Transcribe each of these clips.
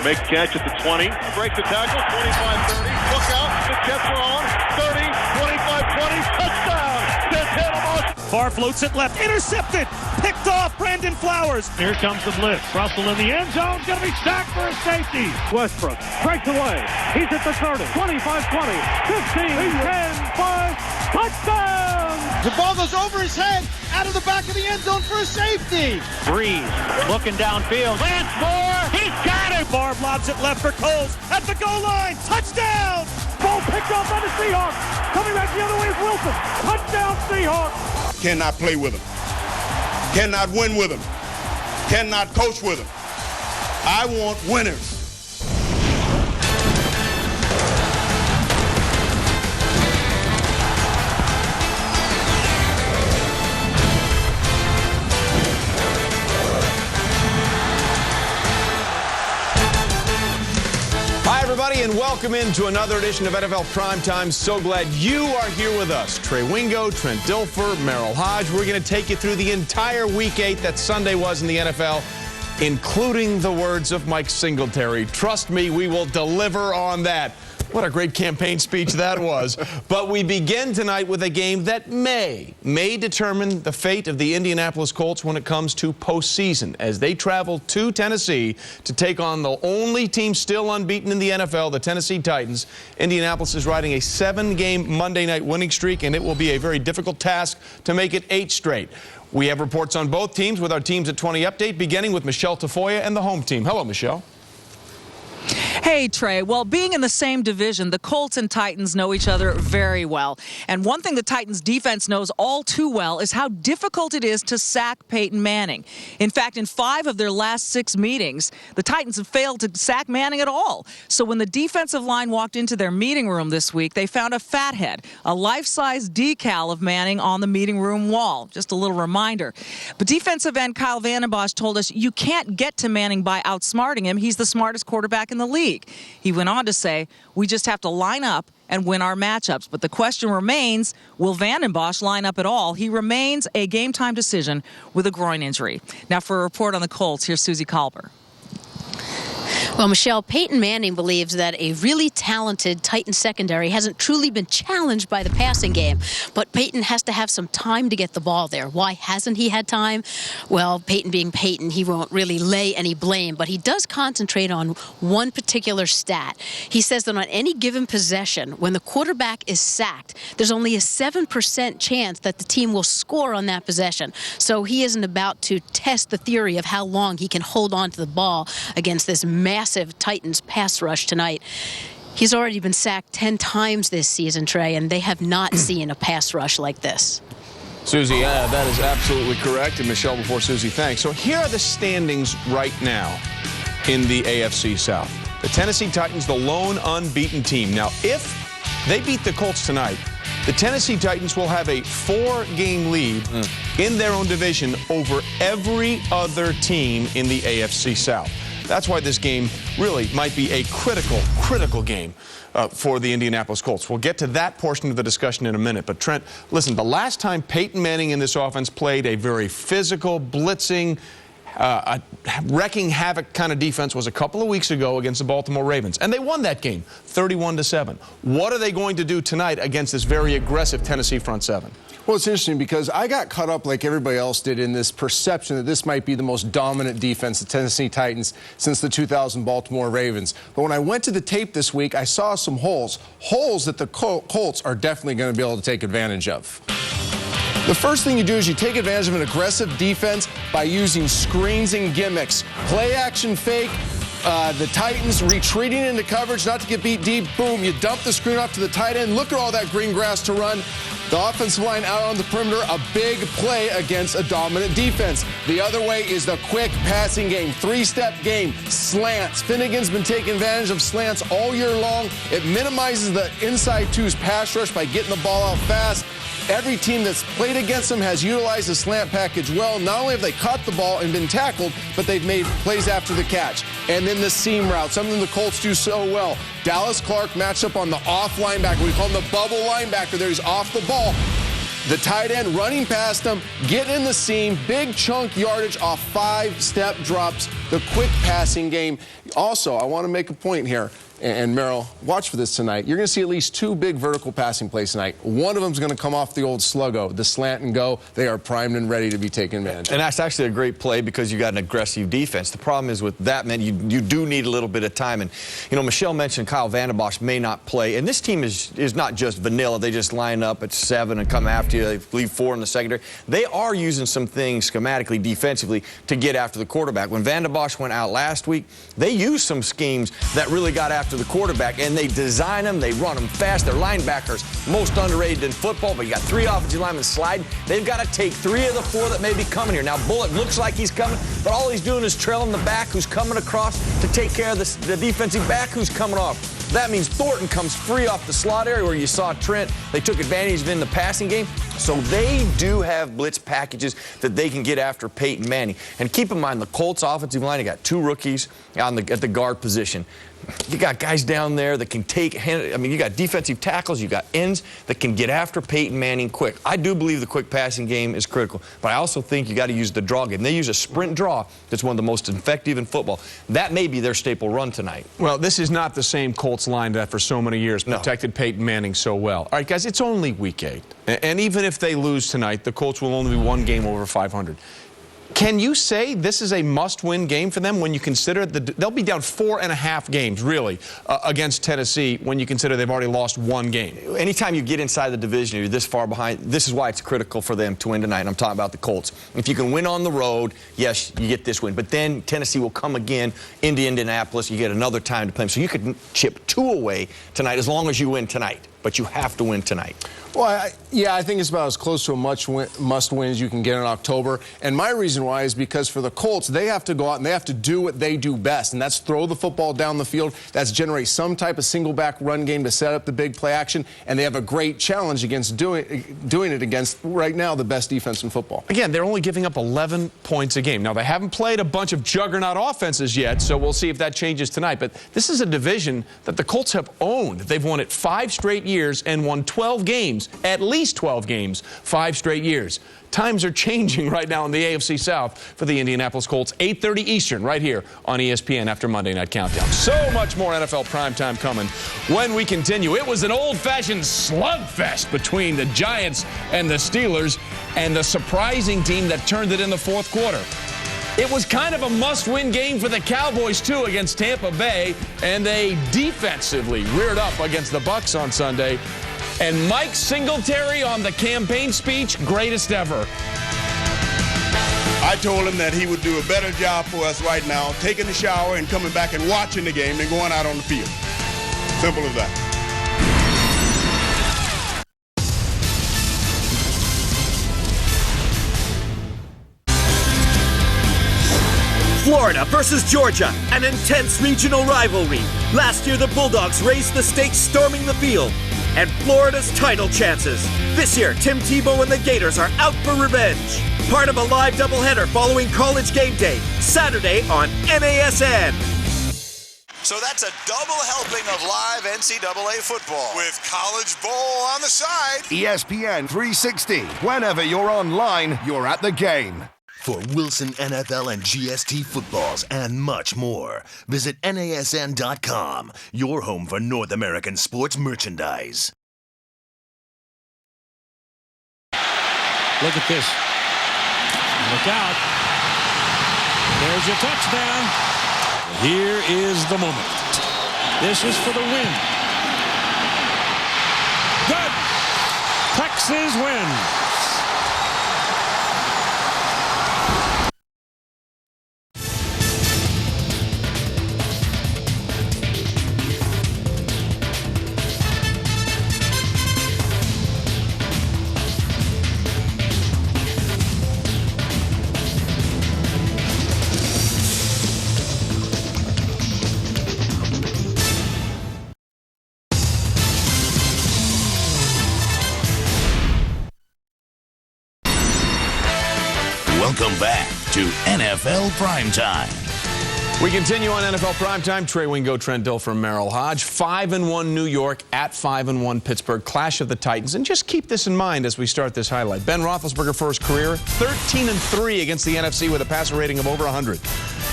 Make a catch at the 20. Break the tackle. 25-30. Look out. The Jets are on. 30. 25-20. Touchdown. Far floats it left. Intercepted. Picked off. Brandon Flowers. Here comes the blitz. Russell in the end zone. Going to be sacked for a safety. Westbrook breaks away. He's at the 30. 25-20. 15. 10. 5. Touchdown. The ball goes over his head, out of the back of the end zone for a safety. Breeze looking downfield. Lance Moore. He's got it. Barb lobs it left for Coles. At the goal line. Touchdown. Ball picked off by the Seahawks. Coming back the other way is Wilson. Touchdown Seahawks. Cannot play with him. Cannot win with him. Cannot coach with him. I want winners. Hi, everybody, and welcome into another edition of NFL Primetime. So glad you are here with us. Trey Wingo, Trent Dilfer, Merrill Hodge. We're going to take you through the entire Week 8 that Sunday was in the NFL, including the words of Mike Singletary. Trust me, we will deliver on that. What a great campaign speech that was. But we begin tonight with a game that may determine the fate of the Indianapolis Colts when it comes to postseason, as they travel to Tennessee to take on the only team still unbeaten in the NFL, the Tennessee Titans. Indianapolis is riding a 7-game Monday night winning streak, and it will be a very difficult task to make it 8 straight. We have reports on both teams with our Teams at 20 update, beginning with Michelle Tafoya and the home team. Hello, Michelle. Hey, Trey. Well, being in the same division, the Colts and Titans know each other very well. And one thing the Titans defense knows all too well is how difficult it is to sack Peyton Manning. In fact, in 5 of their last 6 meetings, the Titans have failed to sack Manning at all. So when the defensive line walked into their meeting room this week, they found a fathead, a life-size decal of Manning on the meeting room wall. Just a little reminder. But defensive end Kyle Vandenbosch told us you can't get to Manning by outsmarting him. He's the smartest quarterback in the league. He went on to say, we just have to line up and win our matchups. But the question remains, will Vandenbosch line up at all? He remains a game-time decision with a groin injury. Now for a report on the Colts, here's Susie Kalber. Well, Michelle, Peyton Manning believes that a really talented Titan secondary hasn't truly been challenged by the passing game. But Peyton has to have some time to get the ball there. Why hasn't he had time? Well, Peyton being Peyton, he won't really lay any blame, but he does concentrate on one particular stat. He says that on any given possession, when the quarterback is sacked, there's only a 7% chance that the team will score on that possession. So he isn't about to test the theory of how long he can hold on to the ball against this massive Titans pass rush tonight. He's already been sacked 10 times this season, Trey, and they have not seen a pass rush like this. Susie, that is absolutely correct. And Michelle, before Susie, thanks. So here are the standings right now in the AFC South. The Tennessee Titans, the lone unbeaten team. Now, if they beat the Colts tonight, the Tennessee Titans will have a 4-game lead in their own division over every other team in the AFC South. That's why this game really might be a critical game for the Indianapolis Colts. We'll get to that portion of the discussion in a minute. But, Trent, listen, the last time Peyton Manning in this offense played a very physical, blitzing, wrecking havoc kind of defense was a couple of weeks ago against the Baltimore Ravens. And they won that game 31-7. What are they going to do tonight against this very aggressive Tennessee front seven? Well, it's interesting because I got caught up like everybody else did in this perception that this might be the most dominant defense, the Tennessee Titans, since the 2000 Baltimore Ravens. But when I went to the tape this week, I saw some holes that the Colts are definitely going to be able to take advantage of. The first thing you do is you take advantage of an aggressive defense by using screens and gimmicks. Play action fake. The Titans retreating into coverage, not to get beat deep. Boom, you dump the screen off to the tight end. Look at all that green grass to run. The offensive line out on the perimeter, a big play against a dominant defense. The other way is the quick passing game, 3-step game, slants. Finnegan's been taking advantage of slants all year long. It minimizes the inside two's pass rush by getting the ball out fast. Every team that's played against them has utilized the slant package well. Not only have they caught the ball and been tackled, but they've made plays after the catch. And then the seam route, something the Colts do so well. Dallas Clark matched up on the off linebacker. We call him the bubble linebacker there. He's off the ball. The tight end running past him, getting in the seam, big chunk yardage off 5-step drops, the quick passing game. Also, I want to make a point here, and Merrill, watch for this tonight. You're going to see at least 2 big vertical passing plays tonight. One of them is going to come off the old sluggo, the slant and go. They are primed and ready to be taken advantage of. And that's actually a great play because you got an aggressive defense. The problem is with that, man, you do need a little bit of time. And, you know, Michelle mentioned Kyle Vandenbosch may not play. And this team is not just vanilla. They just line up at 7 and come after you. They leave 4 in the secondary. They are using some things schematically, defensively, to get after the quarterback. When Vandenbosch went out last week, they used some schemes that really got after the quarterback, and they design them, they run them fast. Their linebackers, most underrated in football, but you got 3 offensive linemen sliding. They've got to take 3 of the 4 that may be coming here. Now, Bullock looks like he's coming, but all he's doing is trailing the back who's coming across to take care of the defensive back who's coming off. That means Thornton comes free off the slot area where you saw Trent. They took advantage of it in the passing game. So they do have blitz packages that they can get after Peyton Manning. And keep in mind, the Colts offensive line, you got 2 rookies at the guard position. You got guys down there that can you got defensive tackles, you got ends that can get after Peyton Manning quick. I do believe the quick passing game is critical, but I also think you got to use the draw game. They use a sprint draw that's one of the most effective in football. That may be their staple run tonight. Well, this is not the same Colts line that for so many years protected Peyton Manning so well. All right, guys, it's only week 8. And even if they lose tonight, the Colts will only be 1 game over 500. Can you say this is a must-win game for them when you consider they'll be down 4.5 games, really, against Tennessee when you consider they've already lost 1 game? Anytime you get inside the division, you're this far behind. This is why it's critical for them to win tonight. And I'm talking about the Colts. If you can win on the road, yes, you get this win. But then Tennessee will come again into Indianapolis. You get another time to play them. So you could chip 2 away tonight as long as you win tonight. But you have to win tonight. Well, I think it's about as close to a must-win as you can get in October. And my reason why is because for the Colts, they have to go out and they have to do what they do best, and that's throw the football down the field. That's generate some type of single-back run game to set up the big play action. And they have a great challenge against doing it against, right now, the best defense in football. Again, they're only giving up 11 points a game. Now, they haven't played a bunch of juggernaut offenses yet, so we'll see if that changes tonight. But this is a division that the Colts have owned. They've won it 5 straight years and won 12 games, at least 12 games, 5 straight years. Times are changing right now in the AFC South for the Indianapolis Colts. 8:30 Eastern right here on ESPN after Monday Night Countdown. So much more NFL primetime coming when we continue. It was an old-fashioned slugfest between the Giants and the Steelers and the surprising team that turned it in the 4th quarter. It was kind of a must-win game for the Cowboys, too, against Tampa Bay, and they defensively reared up against the Bucs on Sunday. And Mike Singletary on the campaign speech, greatest ever. I told him that he would do a better job for us right now, taking a shower and coming back and watching the game than going out on the field. Simple as that. Florida versus Georgia, an intense regional rivalry. Last year, the Bulldogs raised the stakes storming the field. And Florida's title chances. This year, Tim Tebow and the Gators are out for revenge. Part of a live doubleheader following College Game Day, Saturday on NASN. So that's a double helping of live NCAA football. With College Bowl on the side. ESPN 360. Whenever you're online, you're at the game. For Wilson NFL and GST footballs and much more, visit NASN.com, your home for North American sports merchandise. Look at this. Look out. There's your touchdown. Here is the moment. This is for the win. Good. Texas wins. Welcome back to NFL Primetime. We continue on NFL Primetime. Trey Wingo, Trent Dilfer, Merrill Hodge. 5-1 New York at 5-1 Pittsburgh. Clash of the Titans. And just keep this in mind as we start this highlight. Ben Roethlisberger for his career, 13-3 against the NFC with a passer rating of over 100.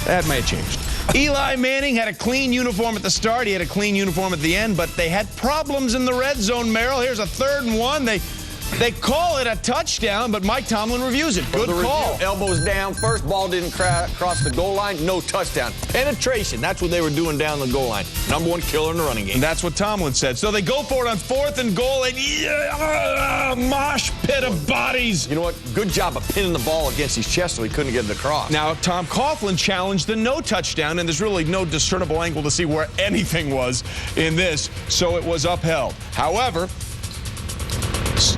That may have changed. Eli Manning had a clean uniform at the start. He had a clean uniform at the end, but they had problems in the red zone, Merrill. Here's a 3rd and 1. They call it a touchdown, but Mike Tomlin reviews it. Good call. Elbows down. First ball didn't cross the goal line. No touchdown. Penetration. That's what they were doing down the goal line. Number 1 killer in the running game. And that's what Tomlin said. So they go for it on 4th and goal, and mosh pit of bodies. You know what? Good job of pinning the ball against his chest so he couldn't get it across. Now, Tom Coughlin challenged the no touchdown, and there's really no discernible angle to see where anything was in this, so it was upheld. However,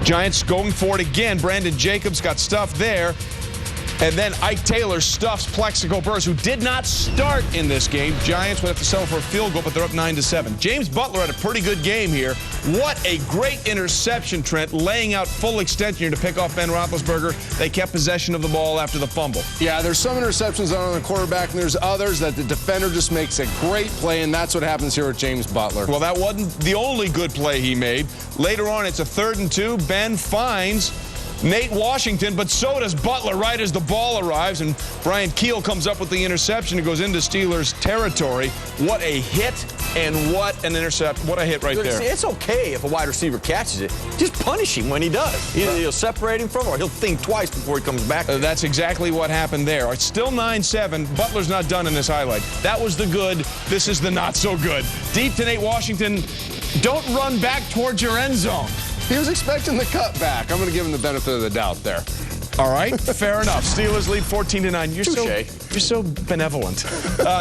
Giants going for it again. Brandon Jacobs got stuffed there. And then Ike Taylor stuffs Plexico Burress, who did not start in this game. Giants would have to settle for a field goal, but they're up 9-7. James Butler had a pretty good game here. What a great interception, Trent, laying out full extension here to pick off Ben Roethlisberger. They kept possession of the ball after the fumble. Yeah, there's some interceptions on the quarterback, and there's others that the defender just makes a great play, and that's what happens here with James Butler. Well, that wasn't the only good play he made. Later on, it's a 3rd and 2. Ben finds Nate Washington, but so does Butler right as the ball arrives, and Brian Keel comes up with the interception and goes into Steelers territory. What a hit and what an intercept. What a hit right there. It's okay if a wide receiver catches it. Just punish him when he does. Either he'll separate him from it or he'll think twice before he comes back. That's exactly what happened there. It's still 9-7. Butler's not done in this highlight. That was the good. This is the not so good. Deep to Nate Washington. Don't run back towards your end zone. He was expecting the cutback. I'm going to give him the benefit of the doubt there. All right, fair enough. Steelers lead 14-9. You're so benevolent.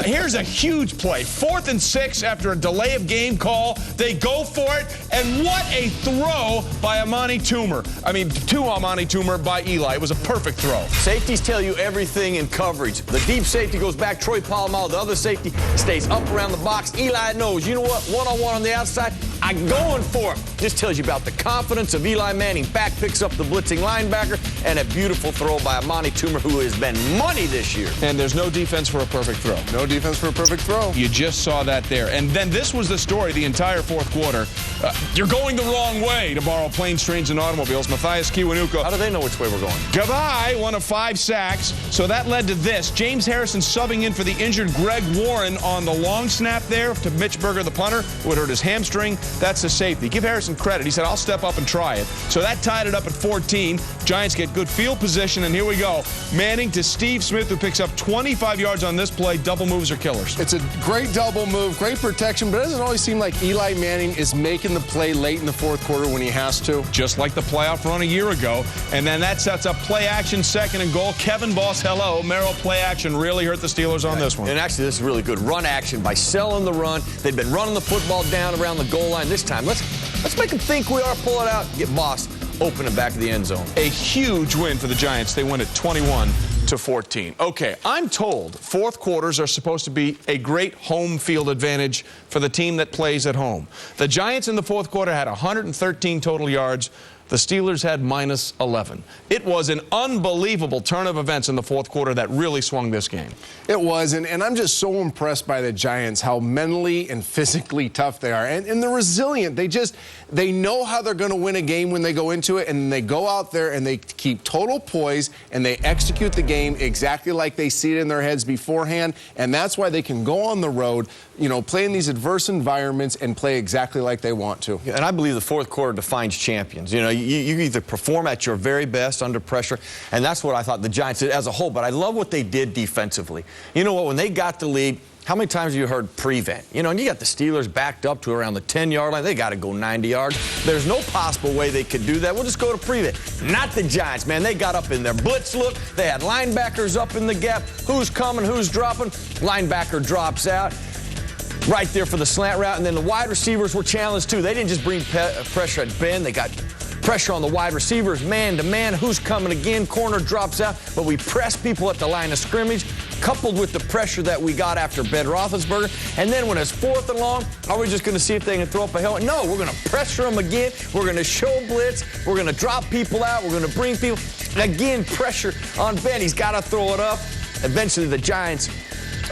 Here's a huge play. 4th and 6 after a delay of game call. They go for it, and what a throw by to Amani Toomer by Eli. It was a perfect throw. Safeties tell you everything in coverage. The deep safety goes back. Troy Polamalu, the other safety, stays up around the box. Eli knows, you know what? One-on-one on the outside, I'm going for it. This tells you about the confidence of Eli Manning. Back picks up the blitzing linebacker, and a beautiful throw by Amani Toomer, who has been money this year. And there's no defense for a perfect throw. No defense for a perfect throw. You just saw that there. And then this was the story the entire 4th quarter. You're going the wrong way, to borrow planes, trains, and automobiles. Matthias Kiwanuka. How do they know which way we're going? Goodbye, 1 of 5 sacks. So that led to this. James Harrison subbing in for the injured Greg Warren on the long snap there to Mitch Berger, the punter, who had hurt his hamstring. That's a safety. Give Harrison credit. He said, I'll step up and try it. So that tied it up at 14. Giants get good field position, and here we go. Manning to Steve Smith, who picks up 25 yards on this play. Double moves are killers. It's a great double move, great protection, but it doesn't always seem like Eli Manning is making the play late in the 4th quarter when he has to. Just like the playoff run a year ago. And then that sets up play action, 2nd and goal. Kevin Boss, hello. Merrill, play action really hurt the Steelers on this one. And actually, this is really good run action by selling the run. They've been running the football down around the goal line. This time, let's make them think we are. Pull it out, get Boss open and back of the end zone. A huge win for the Giants. They win at 21-14. Okay, I'm told 4th quarters are supposed to be a great home field advantage for the team that plays at home. The Giants in the 4th quarter had 113 total yards. The Steelers had -11. It was an unbelievable turn of events in the 4th quarter that really swung this game. It was, and I'm just so impressed by the Giants, how mentally and physically tough they are. And they're resilient. They know how they're going to win a game when they go into it, and they go out there and they keep total poise, and they execute the game exactly like they see it in their heads beforehand, and that's why they can go on the road, play in these adverse environments and play exactly like they want to. And I believe the 4th quarter defines champions. You either perform at your very best under pressure, and that's what I thought the Giants did as a whole, but I love what they did defensively. You know what, when they got the lead, how many times have you heard prevent? And you got the Steelers backed up to around the 10-yard line. They got to go 90 yards. There's no possible way they could do that. We'll just go to prevent. Not the Giants, man. They got up in their blitz look. They had linebackers up in the gap. Who's coming? Who's dropping? Linebacker drops out. Right there for the slant route. And then the wide receivers were challenged, too. They didn't just bring pressure at Ben. They got pressure on the wide receivers, man-to-man. Who's coming again? Corner drops out. But we press people at the line of scrimmage, coupled with the pressure that we got after Ben Roethlisberger. And then when it's 4th and long, are we just going to see if they can throw up a helmet? No, we're going to pressure them again. We're going to show blitz. We're going to drop people out. We're going to bring people. Again, pressure on Ben. He's got to throw it up. Eventually, the Giants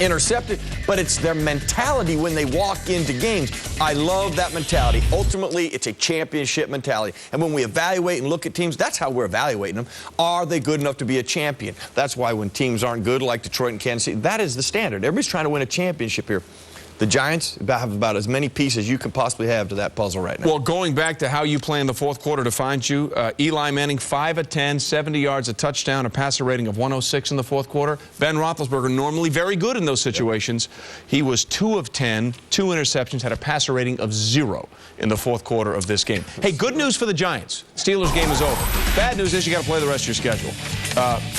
intercepted, but it's their mentality when they walk into games. I love that mentality. Ultimately, it's a championship mentality. And when we evaluate and look at teams, that's how we're evaluating them. Are they good enough to be a champion? That's why when teams aren't good, like Detroit and Kansas City, that is the standard. Everybody's trying to win a championship here. The Giants have about as many pieces you can possibly have to that puzzle right now. Well, going back to how you play in the fourth quarter to find you, Eli Manning, 5 of 10, 70 yards, a touchdown, a passer rating of 106 in the fourth quarter. Ben Roethlisberger, normally very good in those situations. He was 2 of 10, 2 interceptions, had a passer rating of 0 in the fourth quarter of this game. Hey, good news for the Giants. Steelers game is over. Bad news is you got to play the rest of your schedule.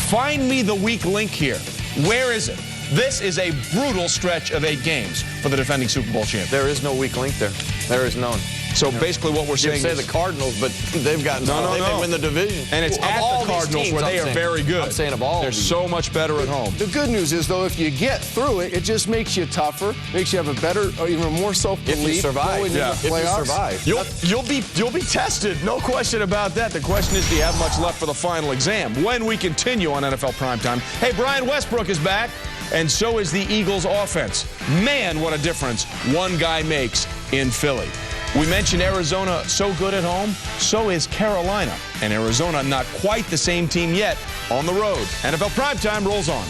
Find me the weak link here. Where is it? This is a brutal stretch of 8 games for the defending Super Bowl champion. There is no weak link there. There is none. So basically what we're saying is... You say the Cardinals, but they've gotten... No. They win the division. And it's at the Cardinals where they are very good. I'm saying of all They're so much better at home. The good news is, though, if you get through it, it just makes you tougher, makes you have a better, or even more self-belief. If you survive. If you survive. You'll be tested. No question about that. The question is, do you have much left for the final exam? When we continue on NFL Primetime. Hey, Brian Westbrook is back. And so is the Eagles' offense. Man, what a difference one guy makes in Philly. We mentioned Arizona so good at home, so is Carolina. And Arizona not quite the same team yet on the road. NFL Primetime rolls on.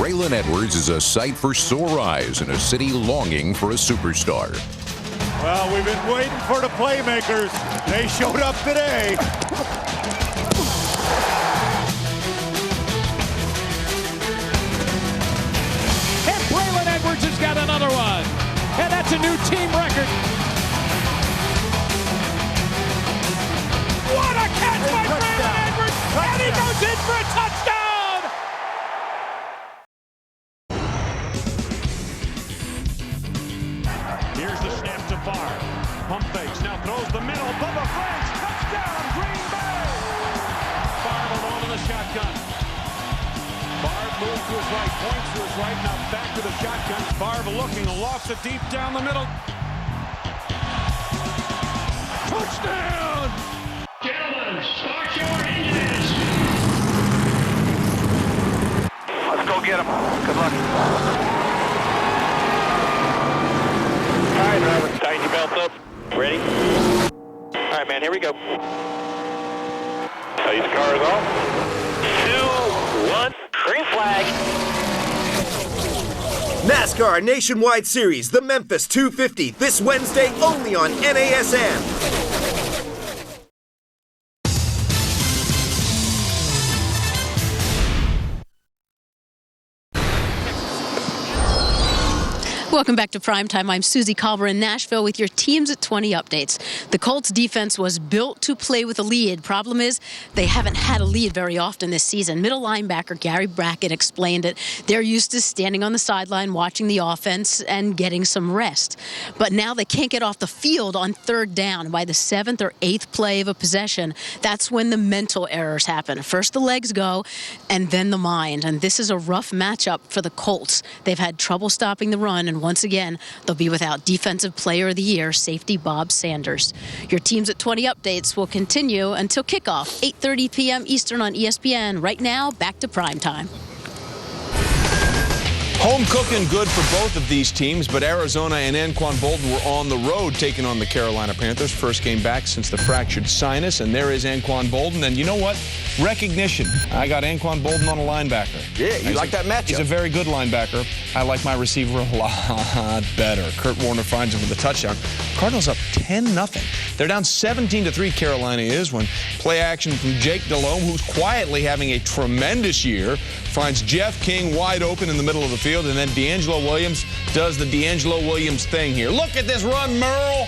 Braylon Edwards is a sight for sore eyes in a city longing for a superstar. Well, we've been waiting for the playmakers. They showed up today. And Braylon Edwards has got another one. And that's a new team record. What a catch by Braylon Edwards! And he goes in for a touchdown! Here's the snap to Favre. Pump fakes, now throws the middle. Bubba Franks, touchdown, Green Bay! Favre alone in the shotgun. Favre moves to his right, points to his right, now back to the shotgun. Favre looking, lofts it deep down the middle. Touchdown! Gentlemen, start your engines. Let's go get him. Good luck. All right, driver, tighten your belts up. Ready? All right, man, here we go. These cars off. 2, 1, green flag. NASCAR Nationwide Series, the Memphis 250, this Wednesday only on NASN. Welcome back to Primetime. I'm Susie Colbert in Nashville with your Teams at 20 updates. The Colts defense was built to play with a lead. Problem is, they haven't had a lead very often this season. Middle linebacker Gary Brackett explained it. They're used to standing on the sideline, watching the offense, and getting some rest. But now they can't get off the field on 3rd down. By the 7th or 8th play of a possession, that's when the mental errors happen. First the legs go, and then the mind. And this is a rough matchup for the Colts. They've had trouble stopping the run, and once again, they'll be without Defensive Player of the Year, safety Bob Sanders. Your Teams at 20 updates will continue until kickoff, 8:30 p.m. Eastern on ESPN. Right now, back to Primetime. Home cooking good for both of these teams, but Arizona and Anquan Bolden were on the road taking on the Carolina Panthers. First game back since the fractured sinus, and there is Anquan Bolden. And you know what? Recognition. I got Anquan Bolden on a linebacker. Yeah, you like that matchup. He's a very good linebacker. I like my receiver a lot better. Kurt Warner finds him with a touchdown. Cardinals up 10-0. They're down 17-3, Carolina is, when play action from Jake Delhomme, who's quietly having a tremendous year, finds Jeff King wide open in the middle of the field, and then D'Angelo Williams does the D'Angelo Williams thing here. Look at this run, Merle.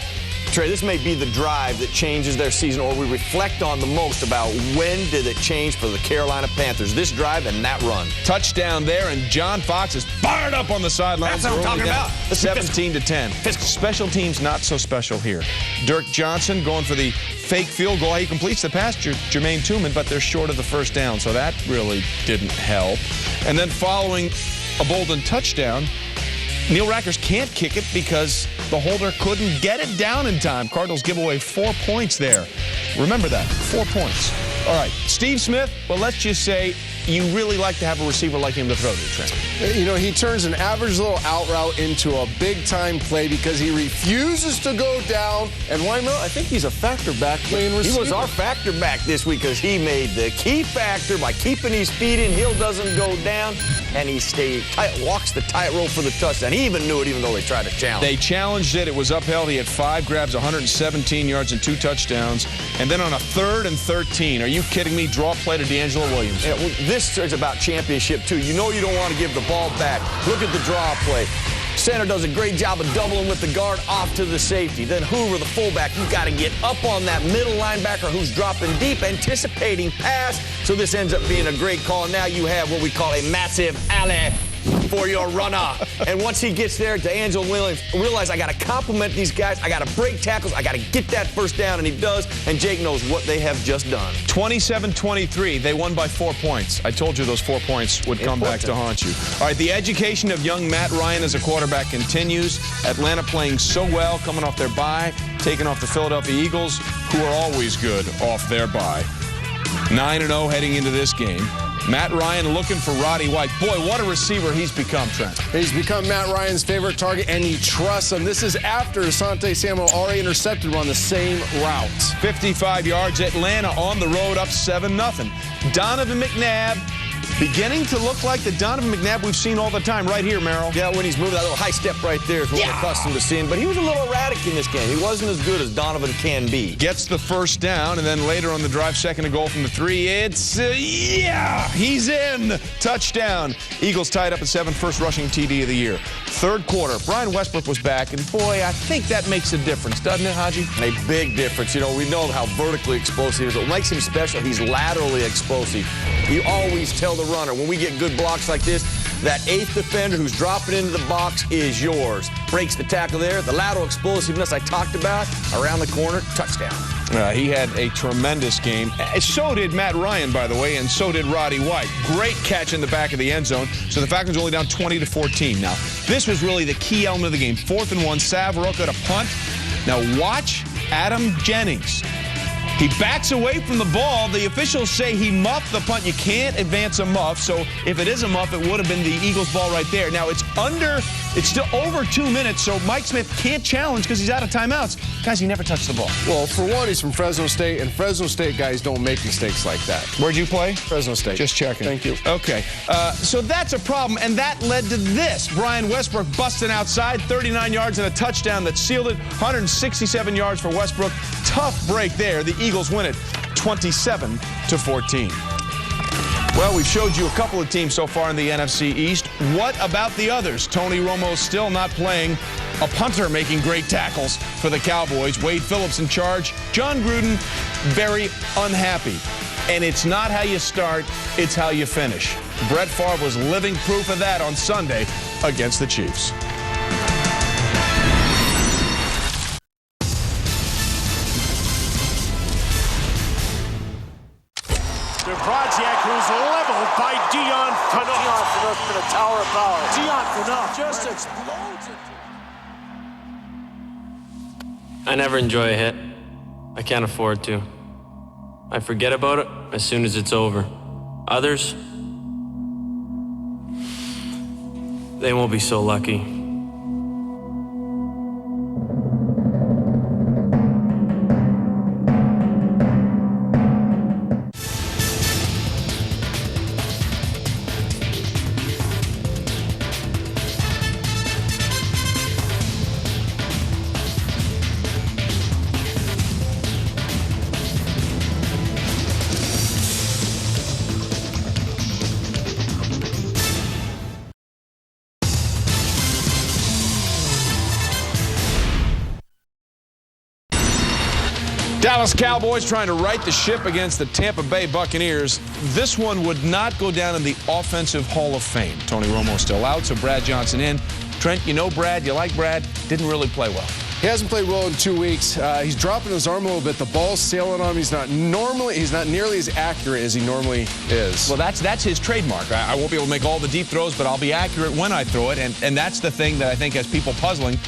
Trey, this may be the drive that changes their season, or we reflect on the most about when did it change for the Carolina Panthers. This drive and that run. Touchdown there, and John Fox is fired up on the sidelines. That's what I'm talking about. 17-10. Special teams not so special here. Dirk Johnson going for the fake field goal. He completes the pass to Jermaine Tooman, but they're short of the first down, so that really didn't help. And then following a Bolden touchdown, Neil Rackers can't kick it because the holder couldn't get it down in time. Cardinals give away 4 points there. Remember that, 4 points. All right, Steve Smith, well, let's just say you really like to have a receiver like him to throw to, Trent. You know, he turns an average little out route into a big-time play because he refuses to go down. And why not? I think he's a factor back playing receiver. He was our factor back this week because he made the key factor by keeping his feet in. Hill doesn't go down, and he walks the tightrope for the touchdown. He even knew it, even though they tried to challenge. They challenged it. It was upheld. He had 5 grabs, 117 yards, and 2 touchdowns. And then on a 3rd and 13, are you kidding me? Draw play to D'Angelo Williams. Yeah, well, this is about championship, too. You know you don't want to give the ball back. Look at the draw play. Center does a great job of doubling with the guard off to the safety. Then Hoover, the fullback, you've got to get up on that middle linebacker who's dropping deep, anticipating pass. So this ends up being a great call. Now you have what we call a massive alley for your runner. And once he gets there, D'Angelo Williams realizes I got to compliment these guys. I got to break tackles. I got to get that first down, and he does. And Jake knows what they have just done. 27-23. They won by 4 points. I told you those 4 points would come back to haunt you. All right, the education of young Matt Ryan as a quarterback continues. Atlanta playing so well, coming off their bye, taking off the Philadelphia Eagles, who are always good off their bye. 9-0 heading into this game. Matt Ryan looking for Roddy White. Boy, what a receiver he's become, Trent. He's become Matt Ryan's favorite target, and he trusts him. This is after Asante Samuel already intercepted him on the same route. 55 yards. Atlanta on the road up 7-0. Donovan McNabb beginning to look like the Donovan McNabb we've seen all the time right here, Merrill. Yeah, when he's moving that little high step right there is what we're accustomed to seeing. But he was a little erratic in this game. He wasn't as good as Donovan can be. Gets the first down, and then later on the drive, 2nd and goal from the 3. It's, he's in. Touchdown. Eagles tied up at 7, first rushing TD of the year. 3rd quarter, Brian Westbrook was back, and boy, I think that makes a difference, doesn't it, Haji? A big difference. You know, we know how vertically explosive he is. What makes him special, he's laterally explosive. You always tell the runner, when we get good blocks like this, that 8th defender who's dropping into the box is yours. Breaks the tackle there. The lateral explosiveness I talked about, around the corner, touchdown. He had a tremendous game. So did Matt Ryan, by the way, and so did Roddy White. Great catch in the back of the end zone. So the Falcons are only down 20-14. Now, this was really the key element of the game. 4th and 1, Sav Rocca to punt. Now watch Adam Jennings. He backs away from the ball. The officials say he muffed the punt. You can't advance a muff, so if it is a muff, it would have been the Eagles' ball right there. Now, it's still over 2 minutes, so Mike Smith can't challenge because he's out of timeouts. Guys, he never touched the ball. Well, for one, he's from Fresno State, and Fresno State guys don't make mistakes like that. Where'd you play? Fresno State. Just checking. Thank you. Okay. So that's a problem, and that led to this. Brian Westbrook busting outside, 39 yards and a touchdown that sealed it. 167 yards for Westbrook. Tough break there. The Eagles win it 27-14. Well, we've showed you a couple of teams so far in the NFC East. What about the others? Tony Romo still not playing. A punter making great tackles for the Cowboys. Wade Phillips in charge. John Gruden very unhappy. And it's not how you start, it's how you finish. Brett Favre was living proof of that on Sunday against the Chiefs. Project who's leveled by Dion Phaneuf. Dion Phaneuf in a tower of power. Dion Phaneuf just explodes it. I never enjoy a hit. I can't afford to. I forget about it as soon as it's over. Others, they won't be so lucky. Dallas Cowboys trying to right the ship against the Tampa Bay Buccaneers. This one would not go down in the Offensive Hall of Fame. Tony Romo still out, so Brad Johnson in. Trent, you know Brad, you like Brad, didn't really play well. He hasn't played well in 2 weeks. He's dropping his arm a little bit. The ball's sailing on him. He's not nearly as accurate as he normally is. Well, that's his trademark. I won't be able to make all the deep throws, but I'll be accurate when I throw it. And that's the thing that I think has people puzzling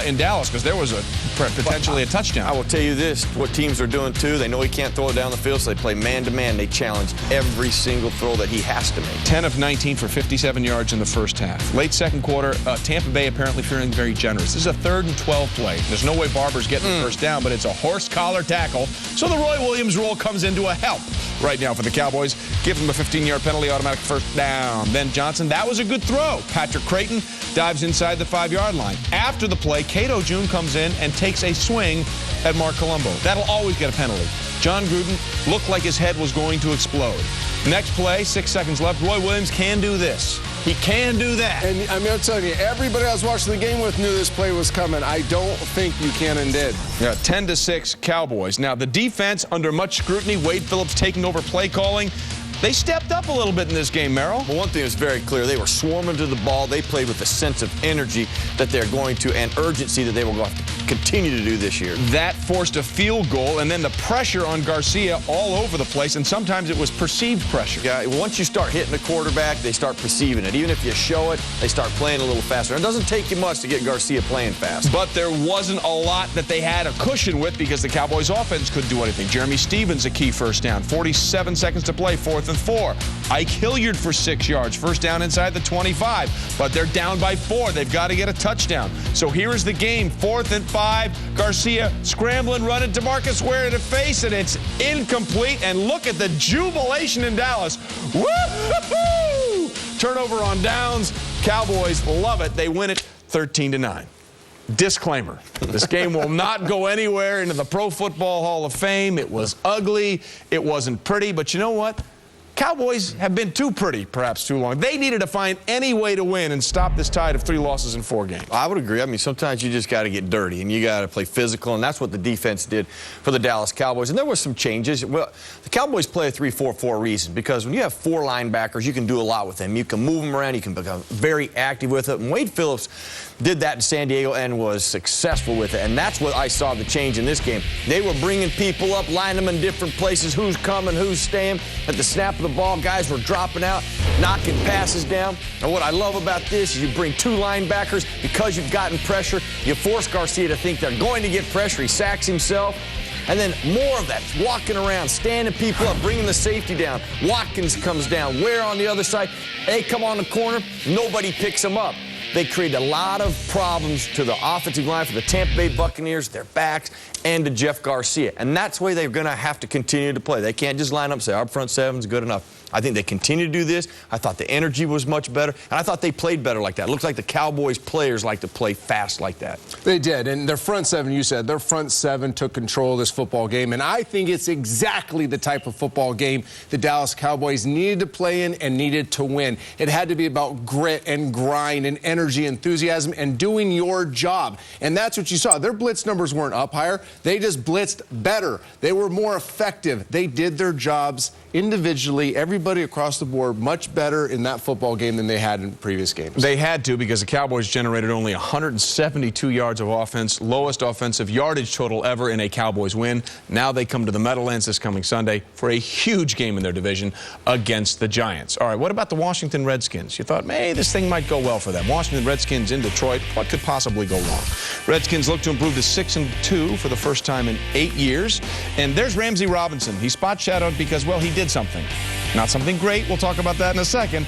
in Dallas, because there was potentially a touchdown. I will tell you this, what teams are doing too, they know he can't throw it down the field, so they play man-to-man. They challenge every single throw that he has to make. 10 of 19 for 57 yards in the first half. Late second quarter, Tampa Bay apparently feeling very generous. This is a 3rd and 12 play. There's no way Barber's getting the first down, but it's a horse collar tackle. So the Roy Williams rule comes into a help right now for the Cowboys. Give them a 15-yard penalty, automatic first down. Then Johnson, that was a good throw. Patrick Creighton dives inside the 5-yard line. After the play, Cato June comes in and takes a swing at Mark Colombo. That'll always get a penalty. John Gruden looked like his head was going to explode. Next play, 6 seconds left. Roy Williams can do this. He can do that. And I mean, I'm telling you, everybody I was watching the game with knew this play was coming. I don't think Buchanan did. Yeah, 10-6 Cowboys. Now, the defense under much scrutiny, Wade Phillips taking over play calling. They stepped up a little bit in this game, Merrill. Well, one thing is very clear. They were swarming to the ball. They played with a sense of energy that they're going to, and urgency that they will have to continue to do this year. That forced a field goal, and then the pressure on Garcia all over the place, and sometimes it was perceived pressure. Yeah, once you start hitting the quarterback, they start perceiving it. Even if you show it, they start playing a little faster. It doesn't take you much to get Garcia playing fast. But there wasn't a lot that they had a cushion with because the Cowboys' offense couldn't do anything. Jeremy Stevens, a key first down. 47 seconds to play, 4th and 4. Ike Hilliard for 6 yards, first down inside the 25. But they're down by 4. They've got to get a touchdown. So here is the game, 4th and 5. Garcia scrambling, running to Marcus Ware to face it. It's incomplete. And look at the jubilation in Dallas. Woo-hoo-hoo! Turnover on downs. Cowboys love it. They win it 13-9. Disclaimer, this game will not go anywhere into the Pro Football Hall of Fame. It was ugly. It wasn't pretty. But you know what? Cowboys have been too pretty, perhaps too long. They needed to find any way to win and stop this tide of 3 losses in 4 games. I would agree. I mean, sometimes you just got to get dirty and you got to play physical, and that's what the defense did for the Dallas Cowboys. And there were some changes. Well, the Cowboys play a 3-4 for a reason, because when you have 4 linebackers, you can do a lot with them. You can move them around. You can become very active with it. And Wade Phillips did that in San Diego and was successful with it. And that's what I saw the change in this game. They were bringing people up, lining them in different places, who's coming, who's staying. At the snap of the ball, guys were dropping out, knocking passes down. And what I love about this is you bring 2 linebackers. Because you've gotten pressure, you force Garcia to think they're going to get pressure. He sacks himself. And then more of that, walking around, standing people up, bringing the safety down. Watkins comes down. Ware on the other side. They come on the corner. Nobody picks them up. They created a lot of problems to the offensive line for the Tampa Bay Buccaneers, their backs, and to Jeff Garcia. And that's the way they're going to have to continue to play. They can't just line up and say, our front 7's good enough. I think they continue to do this. I thought the energy was much better, and I thought they played better like that. It looks like the Cowboys players like to play fast like that. They did, and their front 7, you said, their front 7 took control of this football game, and I think it's exactly the type of football game the Dallas Cowboys needed to play in and needed to win. It had to be about grit and grind and energy, enthusiasm, and doing your job, and that's what you saw. Their blitz numbers weren't up higher. They just blitzed better. They were more effective. They did their jobs individually, everybody across the board, much better in that football game than they had in previous games. They had to, because the Cowboys generated only 172 yards of offense, lowest offensive yardage total ever in a Cowboys win. Now they come to the Meadowlands this coming Sunday for a huge game in their division against the Giants. All right, what about the Washington Redskins? You thought, hey, this thing might go well for them. Washington Redskins in Detroit, what could possibly go wrong? Redskins look to improve to 6-2 for the first time in 8 years. And there's Ramsey Robinson. He spot shadowed because, well, he did something. Not something great. We'll talk about that in a second.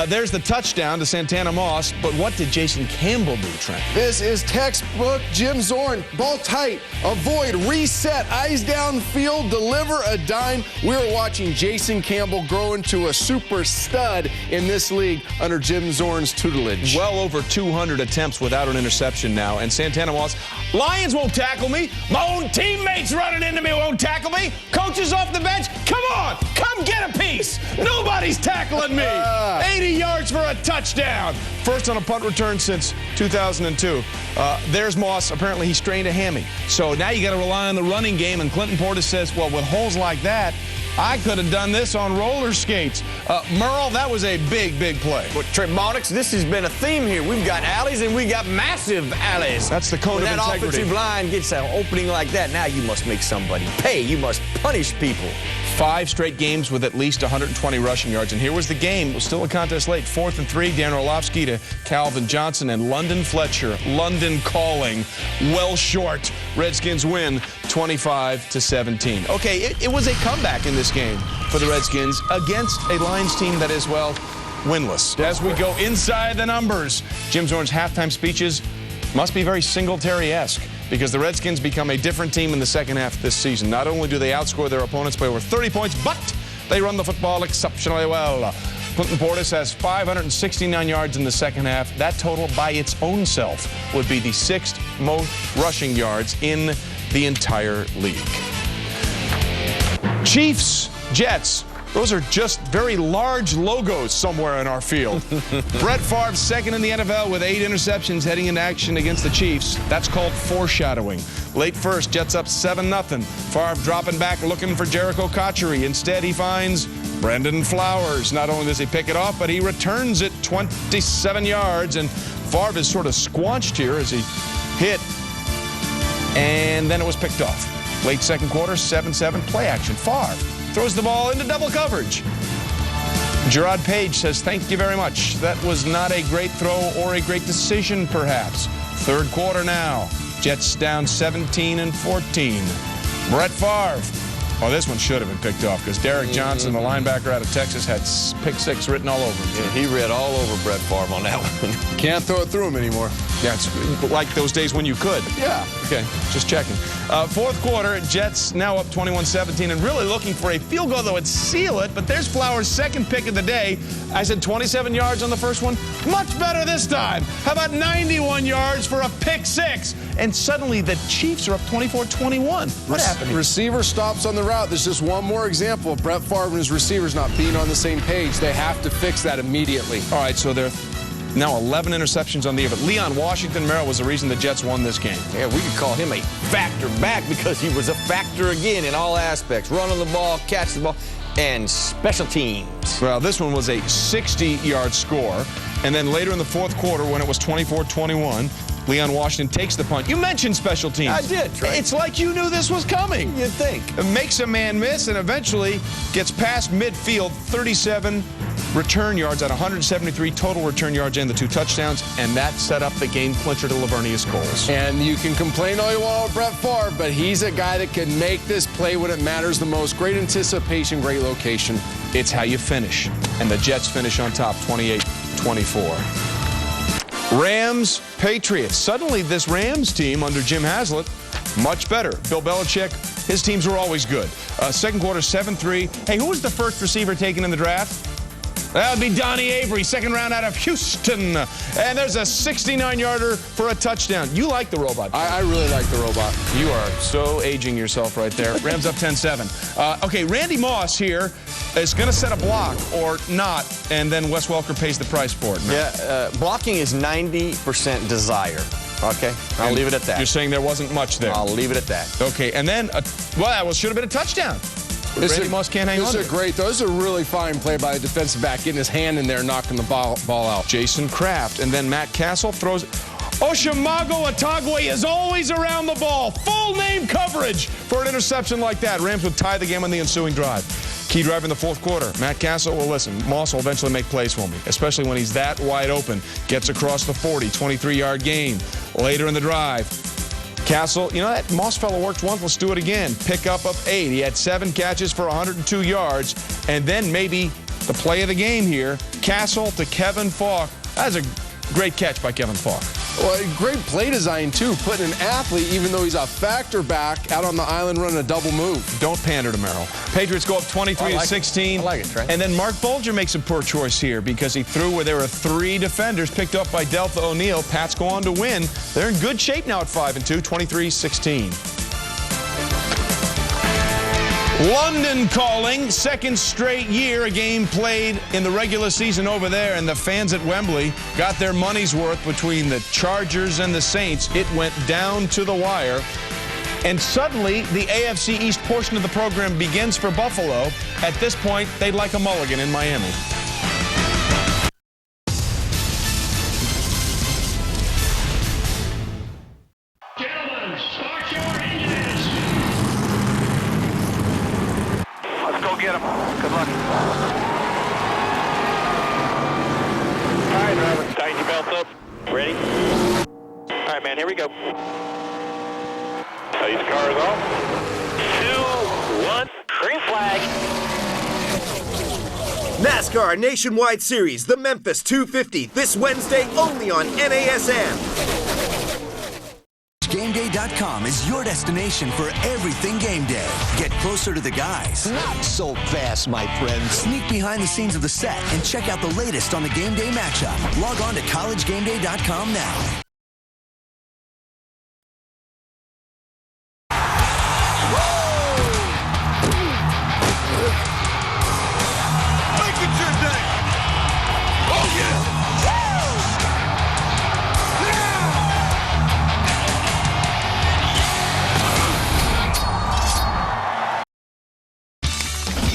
There's the touchdown to Santana Moss. But what did Jason Campbell do, Trent? This is textbook Jim Zorn. Ball tight, avoid, reset, eyes downfield, deliver a dime. We're watching Jason Campbell grow into a super stud in this league under Jim Zorn's tutelage. Well over 200 attempts without an interception now. And Santana Moss, Lions won't tackle me. My own teammates running into me won't tackle me. Coaches off the bench, come on, come get a piece. face. Nobody's tackling me. 80 yards for a touchdown. First on a punt return since 2002. There's Moss. Apparently, he strained a hammy. So now you got to rely on the running game. And Clinton Portis says, well, with holes like that, I could have done this on roller skates. Merle, that was a big, big play. But Tremonics, this has been a theme here. We've got alleys and we got massive alleys. That's the cone of integrity. When that offensive line gets an opening like that, now you must make somebody pay. You must punish people. 5 straight games with at least 120 rushing yards. And here was the game. It was still a contest late. 4th and 3, Dan Orlovsky to Calvin Johnson and London Fletcher. London calling. Well short. Redskins win 25-17. Okay, it was a comeback in this game for the Redskins against a Lions team that is, well, winless. As we go inside the numbers, Jim Zorn's halftime speeches must be very Singletary-esque, because the Redskins become a different team in the second half of this season. Not only do they outscore their opponents by over 30 points, but they run the football exceptionally well. Clinton Portis has 569 yards in the second half. That total by its own self would be the 6th most rushing yards in the entire league. Chiefs, Jets. Those are just very large logos somewhere in our field. Brett Favre, second in the NFL with 8 interceptions heading into action against the Chiefs. That's called foreshadowing. Late first, Jets up 7-0. Favre dropping back looking for Jericho Cotchery. Instead, he finds Brandon Flowers. Not only does he pick it off, but he returns it 27 yards. And Favre is sort of squanched here as he hit. And then it was picked off. Late second quarter, 7-7 play action. Favre throws the ball into double coverage. Gerard Page says, thank you very much. That was not a great throw or a great decision, perhaps. Third quarter now. Jets down 17-14. Brett Favre. Oh, this one should have been picked off because Derek Johnson, the linebacker out of Texas, had pick 6 written all over him. Yeah, he read all over Brett Favre on that one. Can't throw it through him anymore. Yeah, it's like those days when you could. Yeah. Okay, just checking. Fourth quarter, Jets now up 21-17 and really looking for a field goal that would seal it, but there's Flowers' second pick of the day. I said 27 yards on the first one. Much better this time. How about 91 yards for a pick 6? And suddenly the Chiefs are up 24-21. What happened? Receiver stops on the route. There's just one more example of Brett Favre and his receivers not being on the same page. They have to fix that immediately. All right, so they're now 11 interceptions on the year. But Leon Washington Merrill was the reason the Jets won this game. Yeah, we could call him a factor back because he was a factor again in all aspects. Running the ball, catch the ball, and special teams. Well, this one was a 60-yard score. And then later in the fourth quarter, when it was 24-21, Leon Washington takes the punt. You mentioned special teams. I did, Trey. It's like you knew this was coming. You'd think. It makes a man miss and eventually gets past midfield, 37 return yards at 173 total return yards and the 2 touchdowns, and that set up the game clincher to Lavernius Coles. And you can complain all you want about Brett Favre, but he's a guy that can make this play when it matters the most. Great anticipation, great location. It's how you finish. And the Jets finish on top, 28-24. Rams, Patriots. Suddenly, this Rams team under Jim Haslett, much better. Bill Belichick, his teams were always good. Second quarter, 7-3. Hey, who was the first receiver taken in the draft? That would be Donnie Avery, second round out of Houston. And there's a 69-yarder for a touchdown. You like the robot. I really like the robot. You are so aging yourself right there. Rams up 10-7. Okay, Randy Moss here is going to set a block or not, and then Wes Welker pays the price for it. Yeah, blocking is 90% desire. Okay, I'll leave it at that. You're saying there wasn't much there. I'll leave it at that. Okay, and then, well, that should have been a touchdown. Randy Moss can't hang on. Those are really fine play by the defensive back, getting his hand in there, knocking the ball out. Jason Kraft, and then Matt Castle throws it. Oshimago Atagwe is always around the ball. Full name coverage for an interception like that. Rams would tie the game on the ensuing drive. Key drive in the fourth quarter. Matt Castle, well, listen, Moss will eventually make plays for me, especially when he's that wide open. Gets across the 40, 23-yard gain. Later in the drive, Castle, you know, that Moss fellow worked once. Let's do it again. Pickup of 8. He had 7 catches for 102 yards. And then maybe the play of the game here, Castle to Kevin Falk. That's a great catch by Kevin Falk. Well, great play design, too, putting an athlete, even though he's a factor back, out on the island running a double move. Don't pander to Merrill. Patriots go up 23-16. I like it, Trey. And then Mark Bolger makes a poor choice here because he threw where there were 3 defenders picked up by Deltha O'Neal. Pats go on to win. They're in good shape now at 5-2, 23-16. London calling, second straight year, a game played in the regular season over there, and the fans at Wembley got their money's worth between the Chargers and the Saints. It went down to the wire, and suddenly the AFC East portion of the program begins for Buffalo. At this point, they'd like a mulligan in Miami. Gentlemen, start your engines. Let's go get him. Good luck. All right, driver. Tighten your belts up. Ready? All right, man, here we go. These cars off. 2, 1, green flag. NASCAR Nationwide Series, the Memphis 250, this Wednesday only on NASN. GameDay.com is your destination for everything game day. Get closer to the guys. Not so fast, my friends. Sneak behind the scenes of the set and check out the latest on the game day matchup. Log on to collegegameday.com now. Make it your day. Oh, yeah.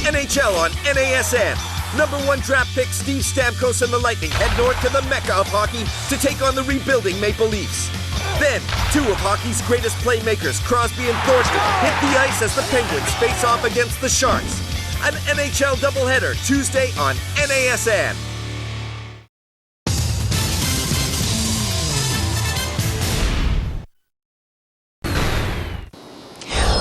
NHL on NASN. #1 draft pick Steve Stamkos and the Lightning head north to the mecca of hockey to take on the rebuilding Maple Leafs. Then, two of hockey's greatest playmakers, Crosby and Thornton, hit the ice as the Penguins face off against the Sharks. An NHL doubleheader Tuesday on NASN.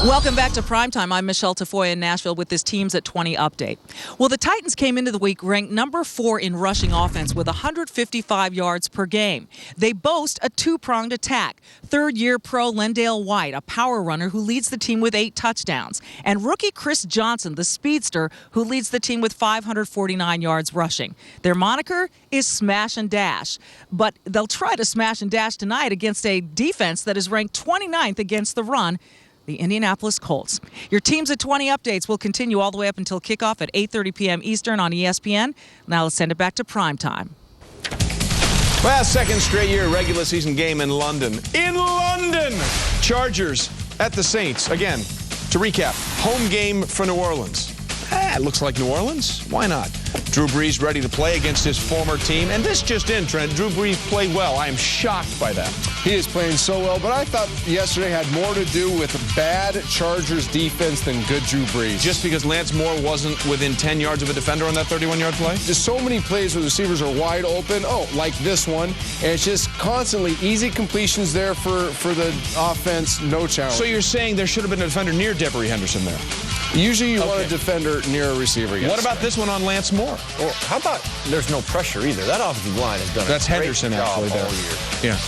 Welcome back to Primetime. I'm Michelle Tafoya in Nashville with this Teams at 20 update. Well, the Titans came into the week ranked number 4 in rushing offense with 155 yards per game. They boast a two-pronged attack. Third-year pro Lendale White, a power runner who leads the team with 8 touchdowns, and rookie Chris Johnson, the speedster, who leads the team with 549 yards rushing. Their moniker is Smash and Dash, but they'll try to smash and dash tonight against a defense that is ranked 29th against the run, the Indianapolis Colts. Your Teams at 20 updates will continue all the way up until kickoff at 8:30 p.m. Eastern on ESPN. Now let's send it back to Primetime. Well, second straight year regular season game in London. In London! Chargers at the Saints. Again, to recap, home game for New Orleans. It looks like New Orleans. Why not? Drew Brees ready to play against his former team. And this just in, Trent, Drew Brees played well. I am shocked by that. He is playing so well, but I thought yesterday had more to do with bad Chargers defense than good Drew Brees. Just because Lance Moore wasn't within 10 yards of a defender on that 31-yard play? There's so many plays where the receivers are wide open. Oh, like this one. And it's just constantly easy completions there for the offense. No challenge. So you're saying there should have been a defender near Devery Henderson there? Usually you want a defender near a receiver, yes. What about this one on Lance Moore? Well, how about there's no pressure either? That offensive line has done That's a great Henderson job actually there. all year. Yeah.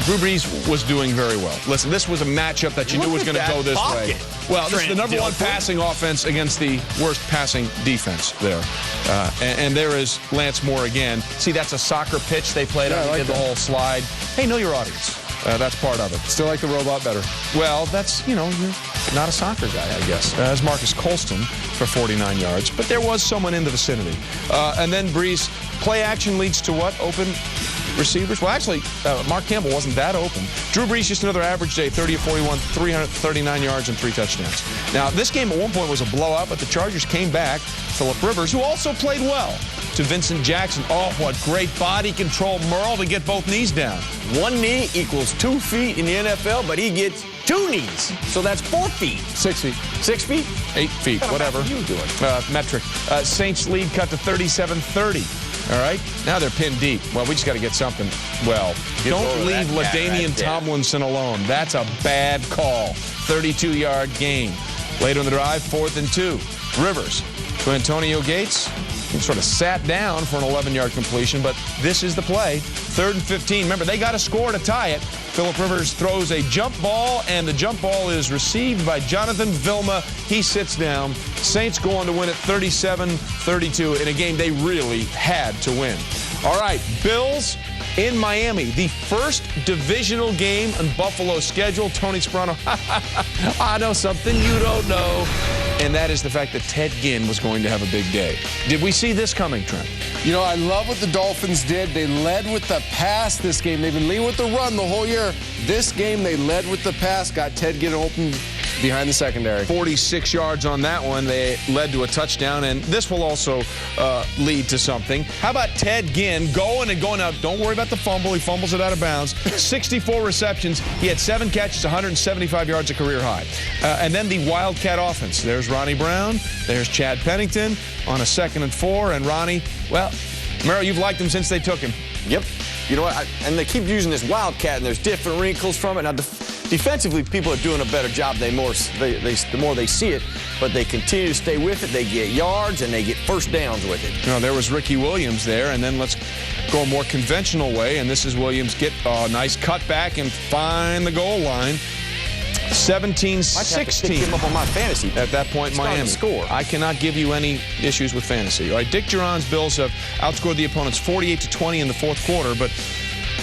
Drew Brees was doing very well. Listen, this was a matchup that you knew was going to go this way. Well, this is the number 1 passing offense against the worst passing defense there. And there is Lance Moore again. See, that's a soccer pitch they played on. He did the whole slide. Hey, know your audience. That's part of it. Still like the robot better. Well, that's, you're not a soccer guy, I guess. As Marcus Colston for 49 yards. But there was someone in the vicinity. And then Brees, play action leads to what? Open receivers? Well, actually, Mark Campbell wasn't that open. Drew Brees, just another average day, 30 of 41, 339 yards and 3 touchdowns. Now, this game at one point was a blowout, but the Chargers came back. Phillip Rivers, who also played well, to Vincent Jackson. Oh, what great body control, Merle, to get both knees down. 1 knee equals 2 feet in the NFL, but he gets 2 knees. So that's 4 feet. 6 feet. 6 feet? 8 feet, whatever. What are you doing? Metric. Saints lead cut to 37-30. All right? Now they're pinned deep. Well, we just got to get something. Well, don't leave LaDainian Tomlinson alone. That's a bad call. 32-yard gain. Later in the drive, 4th and 2. Rivers to Antonio Gates. He sort of sat down for an 11-yard completion, but this is the play. 3rd and 15. Remember, they got to score to tie it. Phillip Rivers throws a jump ball, and the jump ball is received by Jonathan Vilma. He sits down. Saints go on to win it 37-32 in a game they really had to win. All right, Bills in Miami. The first divisional game on Buffalo's schedule. Tony Soprano, I know something you don't know. And that is the fact that Ted Ginn was going to have a big day. Did we see this coming, Trent? You know, I love what the Dolphins did. They led with the pass this game. They've been leading with the run the whole year. This game, they led with the pass, got Ted Ginn open behind the secondary. 46 yards on that one. They led to a touchdown, and this will also lead to something. How about Ted Ginn going out? Don't worry about the fumble. He fumbles it out of bounds. 64 receptions. He had 7 catches, 175 yards, a career high. And then the Wildcat offense. There's Ronnie Brown. There's Chad Pennington on a 2nd and 4. And Ronnie, well, Merrill, you've liked him since they took him. Yep. You know what? And they keep using this Wildcat, and there's different wrinkles from it. Now, defensively, people are doing a better job. The more they see it, but they continue to stay with it. They get yards, and they get first downs with it. You know, there was Ricky Williams there, and then let's go a more conventional way, and this is Williams get a nice cutback and find the goal line. 17-16. Him up on my fantasy. At that point, Miami. Score. I cannot give you any issues with fantasy. All right, Dick Duran's Bills have outscored the opponents 48-20 in the 4th quarter, but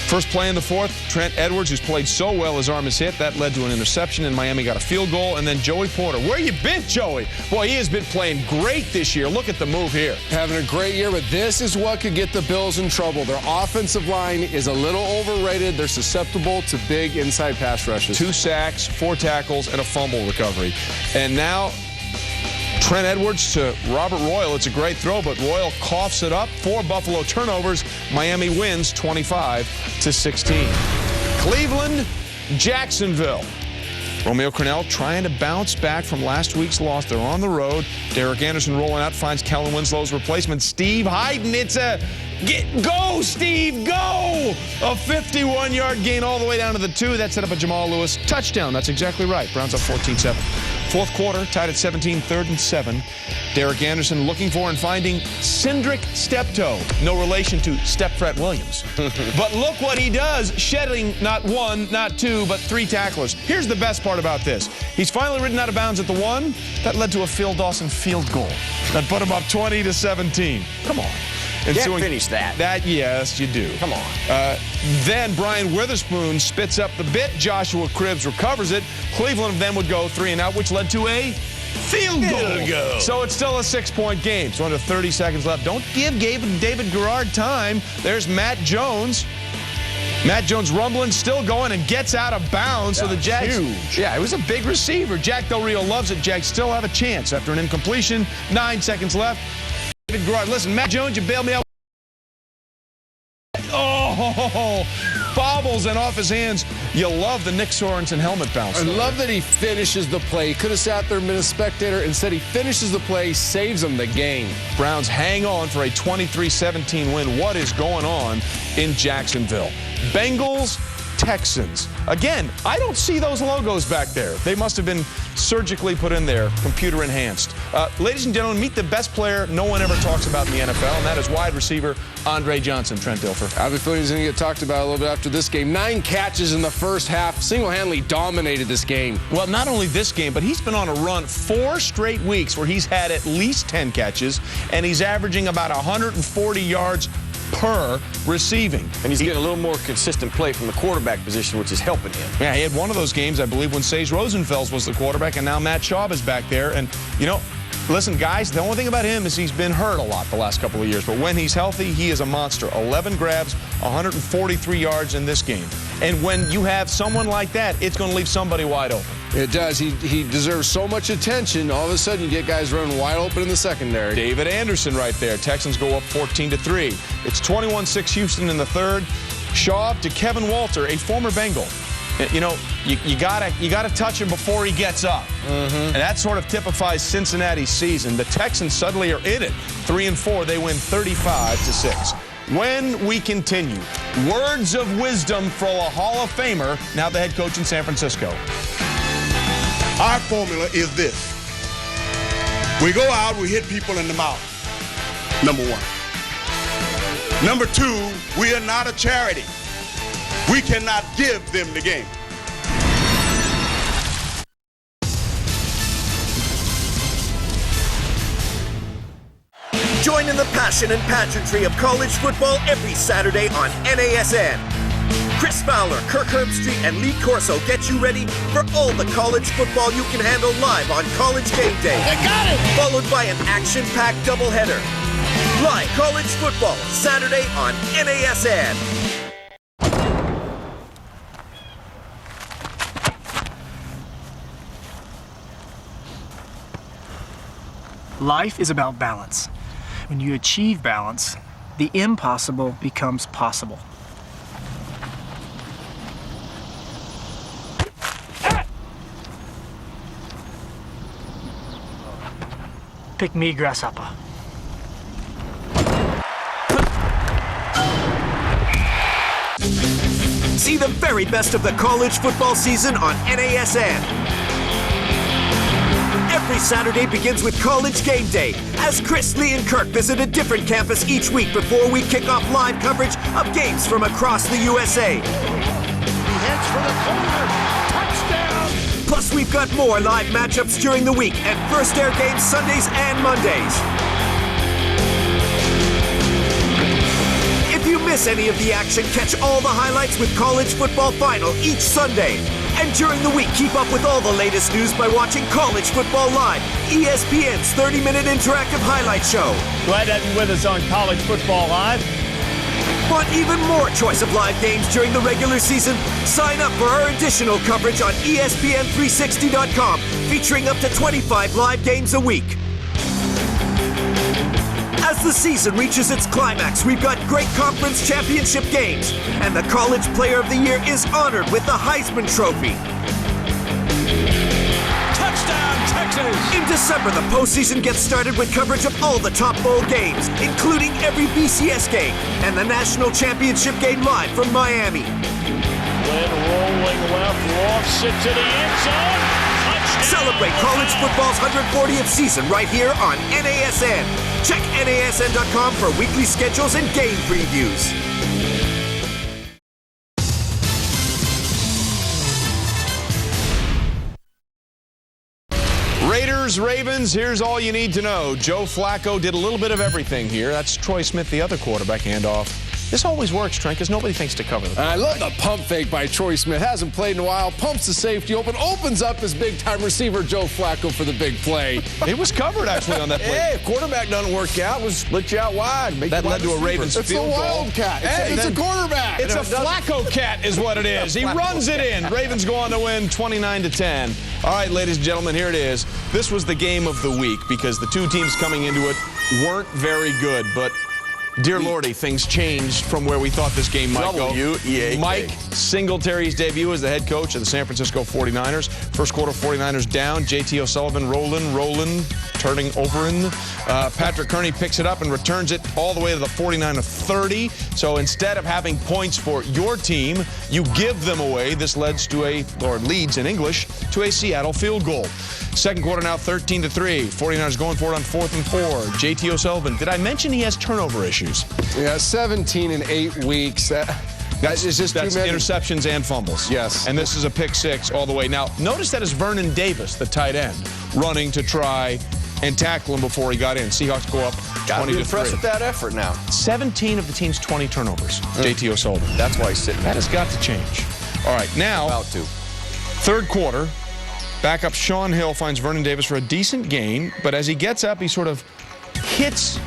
first play in the 4th, Trent Edwards, who's played so well, his arm is hit. That led to an interception, and Miami got a field goal. And then Joey Porter. Where you been, Joey? Boy, he has been playing great this year. Look at the move here. Having a great year, but this is what could get the Bills in trouble. Their offensive line is a little overrated. They're susceptible to big inside pass rushes. 2 sacks, 4 tackles, and a fumble recovery. And now Trent Edwards to Robert Royal. It's a great throw, but Royal coughs it up. 4 Buffalo turnovers. Miami wins 25-16. Cleveland, Jacksonville. Romeo Crennel trying to bounce back from last week's loss. They're on the road. Derek Anderson rolling out, finds Kellen Winslow's replacement, Steve Hayden. It's a go, Steve, go! A 51-yard gain all the way down to the 2. That set up a Jamal Lewis touchdown. That's exactly right. Browns up 14-7. 4th quarter, tied at 17, 3rd and 7. Derek Anderson looking for and finding Cindric Steptoe. No relation to Stepfret Williams. But look what he does, shedding not 1, not 2, but 3 tacklers. Here's the best part about this. He's finally ridden out of bounds at the 1. That led to a Phil Dawson field goal. That put him up 20-17. Come on. And can't finish that. Yes, you do. Come on. Then Brian Witherspoon spits up the bit. Joshua Cribbs recovers it. Cleveland then would go 3 and out, which led to a field goal. So it's still a 6-point game. So under 30 seconds left. Don't give David Garrard time. There's Matt Jones. Matt Jones rumbling, still going, and gets out of bounds. So the Jags, huge. Yeah, it was a big receiver. Jack Del Rio loves it. Jags still have a chance after an incompletion. 9 seconds left. David Garrard, listen, Matt Jones, you bailed me out. Oh, bobbles and off his hands. You love the Nick Sorensen helmet bounce. I love that he finishes the play. He could have sat there and been a spectator. Instead, he finishes the play, saves them the game. Browns hang on for a 23-17 win. What is going on in Jacksonville? Bengals, Texans. Again, I don't see those logos back there. They must have been surgically put in there, computer enhanced. Ladies and gentlemen, meet the best player no one ever talks about in the NFL, and that is wide receiver Andre Johnson. Trent Dilfer. I have a feeling he's going to get talked about a little bit after this game. 9 catches in the first half, single-handedly dominated this game. Well, not only this game, but he's been on a run 4 straight weeks where he's had at least 10 catches, and he's averaging about 140 yards per receiving. And he's getting a little more consistent play from the quarterback position, which is helping him. Yeah, he had one of those games, I believe, when Sage Rosenfels was the quarterback, and now Matt Schaub is back there. And, you know, listen, guys, the only thing about him is he's been hurt a lot the last couple of years. But when he's healthy, he is a monster. 11 grabs, 143 yards in this game. And when you have someone like that, it's going to leave somebody wide open. It does. He deserves so much attention. All of a sudden, you get guys running wide open in the secondary. David Anderson right there. Texans go up 14-3. It's 21-6 Houston in the 3rd. Schaub to Kevin Walter, a former Bengal. You know, you gotta touch him before he gets up. And that sort of typifies Cincinnati's season. The Texans suddenly are in it. 3-4. They win 35-6. When we continue, words of wisdom from a Hall of Famer, now the head coach in San Francisco. Our formula is this. We go out, we hit people in the mouth. Number 1. Number 2, we are not a charity. We cannot give them the game. Join in the passion and pageantry of college football every Saturday on NASN. Chris Fowler, Kirk Herbstreit, and Lee Corso get you ready for all the college football you can handle live on College Game Day. I got it! Followed by an action-packed doubleheader. Live college football, Saturday on NASN. Life is about balance. When you achieve balance, the impossible becomes possible. Pick me, Grasshopper. See the very best of the college football season on NASN. Every Saturday begins with College Game Day, as Chris, Lee, and Kirk visit a different campus each week before we kick off live coverage of games from across the USA. He heads for the corner. Touchdown! Plus, we've got more live matchups during the week and first air games Sundays and Mondays. If you miss any of the action, catch all the highlights with College Football Final each Sunday. And during the week, keep up with all the latest news by watching College Football Live, ESPN's 30-minute interactive highlight show. Glad to have you with us on College Football Live. Want even more choice of live games during the regular season? Sign up for our additional coverage on espn360.com, featuring up to 25 live games a week. As the season reaches its climax, we've got great conference championship games, and the College Player of the Year is honored with the Heisman Trophy. Touchdown, Texas! In December, the postseason gets started with coverage of all the top bowl games, including every BCS game and the national championship game live from Miami. Glenn rolling left, lofts it to the end zone. Celebrate college football's 140th season right here on NASN. Check NASN.com for weekly schedules and game previews. Raiders, Ravens, here's all you need to know. Joe Flacco did a little bit of everything here. That's Troy Smith, the other quarterback, handoff. This always works, Trent, because nobody thinks to cover the I love the pump fake by Troy Smith. Hasn't played in a while. Pumps the safety open. Opens up his big-time receiver, Joe Flacco, for the big play. It was covered, actually, on that play. Hey, if quarterback doesn't work out, we'll split you out wide. That led to a Ravens It's field the goal. Wildcat. It's a quarterback. It's a Flacco cat is what it is. He runs it in. Ravens go on to win 29-10. All right, ladies and gentlemen, here it is. This was the game of the week because the two teams coming into it weren't very good, but dear Lordy, things changed from where we thought this game might go. Mike Singletary's debut as the head coach of the San Francisco 49ers. First quarter, 49ers down. JT O'Sullivan rolling, turning over in. Patrick Kearney picks it up and returns it all the way to the 49-30. So instead of having points for your team, you give them away. This leads in English, to a Seattle field goal. Second quarter now 13-3. 49ers going for it on 4th and 4. JT O'Sullivan. Did I mention he has turnover issues? Yeah, 17 in 8 weeks. That's interceptions and fumbles. Yes. And this is a pick six all the way. Now, notice that is Vernon Davis, the tight end, running to try and tackle him before he got in. Seahawks go up 20-3. Gotta be impressed with that effort now. 17 of the team's 20 turnovers. JT O'Sullivan. That's why he's sitting there. That has got to change. All right, now, About to. Third quarter, backup Sean Hill finds Vernon Davis for a decent gain, but as he gets up, he sort of hits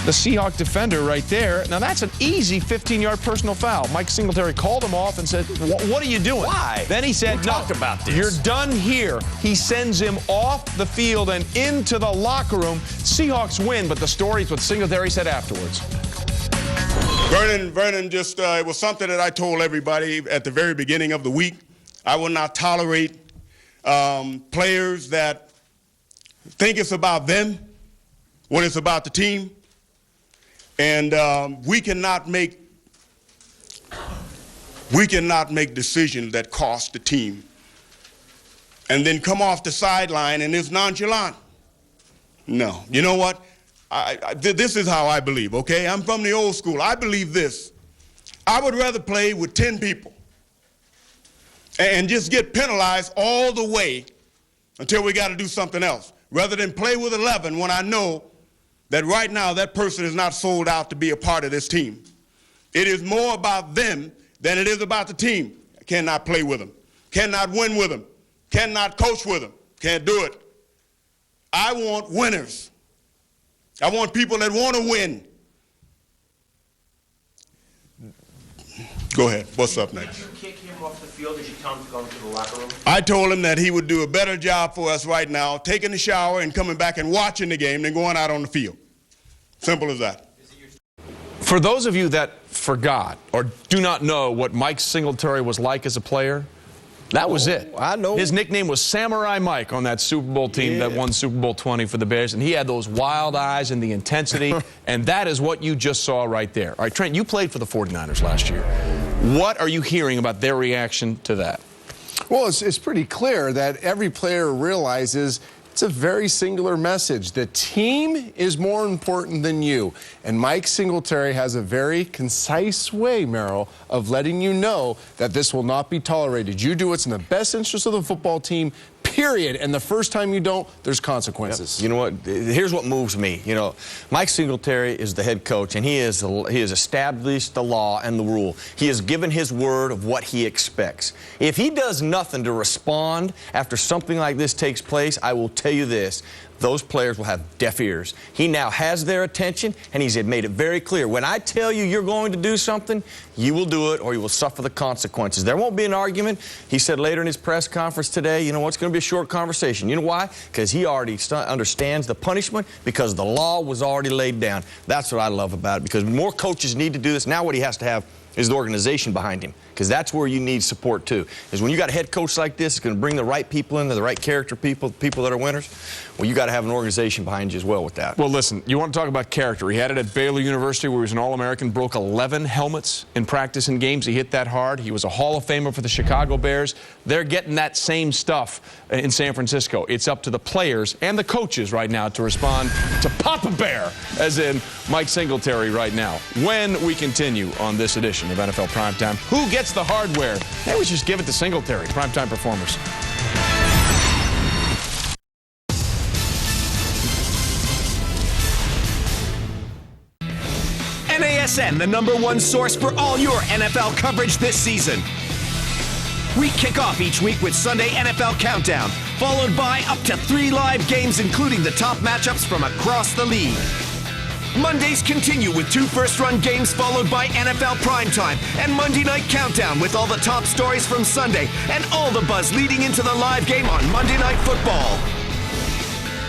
the Seahawk defender right there. Now, that's an easy 15-yard personal foul. Mike Singletary called him off and said, what are you doing? Why? Then he said, We talked about this. You're done here. He sends him off the field and into the locker room. Seahawks win, but the story is what Singletary said afterwards. Vernon just, it was something that I told everybody at the very beginning of the week. I will not tolerate players that think it's about them when it's about the team. And we cannot make decisions that cost the team and then come off the sideline and it's nonchalant. No. You know what? This is how I believe, okay? I'm from the old school. I believe this. I would rather play with 10 people and just get penalized all the way until we got to do something else, rather than play with 11 when I know that right now that person is not sold out to be a part of this team. It is more about them than it is about the team. I cannot play with them, cannot win with them, cannot coach with them, can't do it. I want winners. I want people that want to win. Go ahead. What's up next? Did you kick him off the field as you tell him to go into the locker room? I told him that he would do a better job for us right now, taking a shower and coming back and watching the game than going out on the field. Simple as that. For those of you that forgot or do not know what Mike Singletary was like as a player, that was it. I know. His nickname was Samurai Mike on that Super Bowl team that won Super Bowl 20 for the Bears, and he had those wild eyes and the intensity, and that is what you just saw right there. All right, Trent, you played for the 49ers last year. What are you hearing about their reaction to that? Well, it's pretty clear that every player realizes it's a very singular message. The team is more important than you. And Mike Singletary has a very concise way, Merrill, of letting you know that this will not be tolerated. You do what's in the best interest of the football team, period. And the first time you don't, there's consequences. Yep. You know what? Here's what moves me. You know, Mike Singletary is the head coach, and he has established the law and the rule. He has given his word of what he expects. If he does nothing to respond after something like this takes place, I will tell you this. Those players will have deaf ears. He now has their attention, and he's made it very clear. When I tell you you're going to do something, you will do it or you will suffer the consequences. There won't be an argument. He said later in his press conference today, you know what, it's going to be a short conversation. You know why? Because he already understands the punishment because the law was already laid down. That's what I love about it, because more coaches need to do this. Now what he has to have is the organization behind him, because that's where you need support too. Is when you got a head coach like this, it's going to bring the right people in, the right character people, people that are winners. Well, you got to have an organization behind you as well with that. Well, listen, you want to talk about character. He had it at Baylor University, where he was an All-American, broke 11 helmets in practice and games. He hit that hard. He was a Hall of Famer for the Chicago Bears. They're getting that same stuff in San Francisco. It's up to the players and the coaches right now to respond to Papa Bear, as in Mike Singletary right now. When we continue on this edition of NFL Primetime, who gets the hardware? Maybe we should just give it to Singletary. Primetime Performers. NASN, the #1 source for all your NFL coverage this season. We kick off each week with Sunday NFL Countdown, followed by up to 3 live games, including the top matchups from across the league. Mondays continue with 2 first-run games, followed by NFL Primetime and Monday Night Countdown with all the top stories from Sunday and all the buzz leading into the live game on Monday Night Football.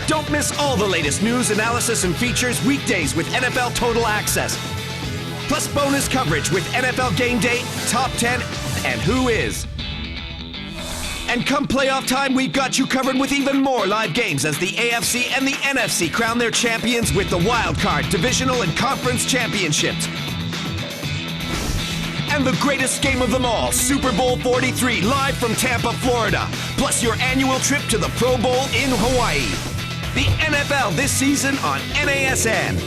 Don't miss all the latest news, analysis, and features weekdays with NFL Total Access. Plus bonus coverage with NFL Game Day, Top 10, and Who Is. And come playoff time, we've got you covered with even more live games as the AFC and the NFC crown their champions with the wild card, divisional, and conference championships. And the greatest game of them all, Super Bowl 43, live from Tampa, Florida. Plus your annual trip to the Pro Bowl in Hawaii. The NFL this season on NASN.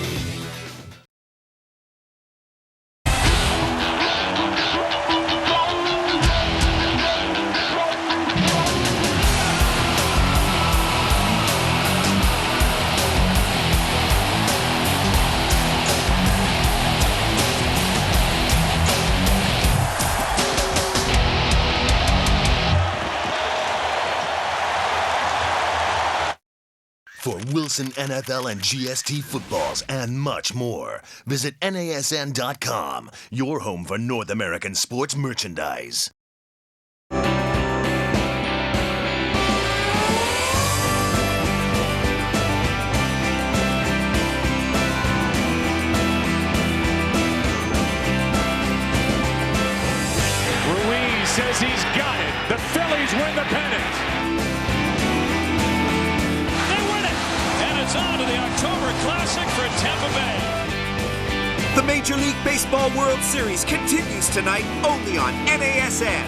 For Wilson NFL and GST footballs and much more, visit NASN.com, your home for North American sports merchandise. Moreeeee says he's got it. The Phillies win the pennant. It's on to the October Classic for Tampa Bay. The Major League Baseball World Series continues tonight only on NASN.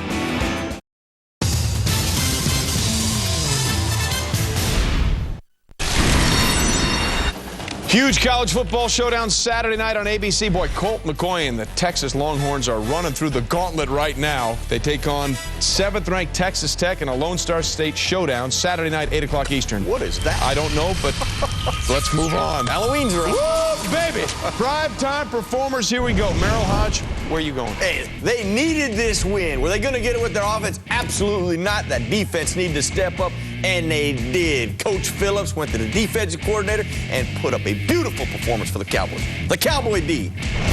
Huge college football showdown Saturday night on ABC. Boy, Colt McCoy and the Texas Longhorns are running through the gauntlet right now. They take on 7th-ranked Texas Tech in a Lone Star State showdown Saturday night, 8 o'clock Eastern. What is that? I don't know, but Let's move on. Halloween's around. Woo, baby. Primetime performers, here we go. Merrill Hodge, where are you going? Hey, they needed this win. Were they going to get it with their offense? Absolutely not. That defense needed to step up, and they did. Coach Phillips went to the defensive coordinator and put up a beautiful performance for the Cowboys. The Cowboy D,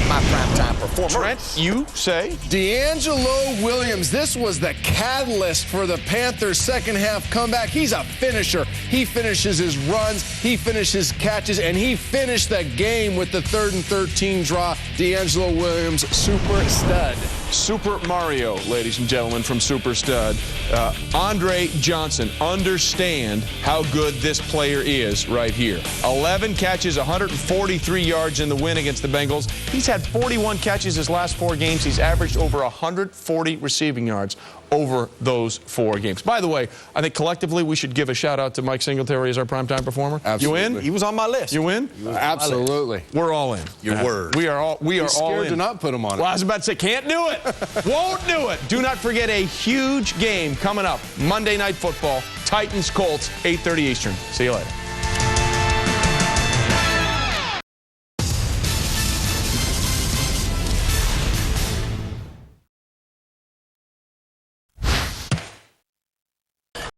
my primetime performer. Trent, you say? D'Angelo Williams. This was the catalyst for the Panthers' second-half comeback. He's a finisher. He finishes his runs, he finishes catches, and he finished the game with the 3rd and 13 draw. D'Angelo Williams, super stud. Super Mario, ladies and gentlemen, from Super Stud. Andre Johnson, understand how good this player is right here. 11 catches, 143 yards in the win against the Bengals. He's had 41 catches his last 4 games. He's averaged over 140 receiving yards over those 4 games. By the way, I think collectively we should give a shout out to Mike Singletary as our primetime performer. Absolutely. You in? He was on my list. You in? Absolutely. We're all in. Your word. We are all scared in. to not put him on it. Well, I was about to say, can't do it. Won't do it. Do not forget a huge game coming up. Monday Night Football, Titans-Colts, 8:30 Eastern. See you later.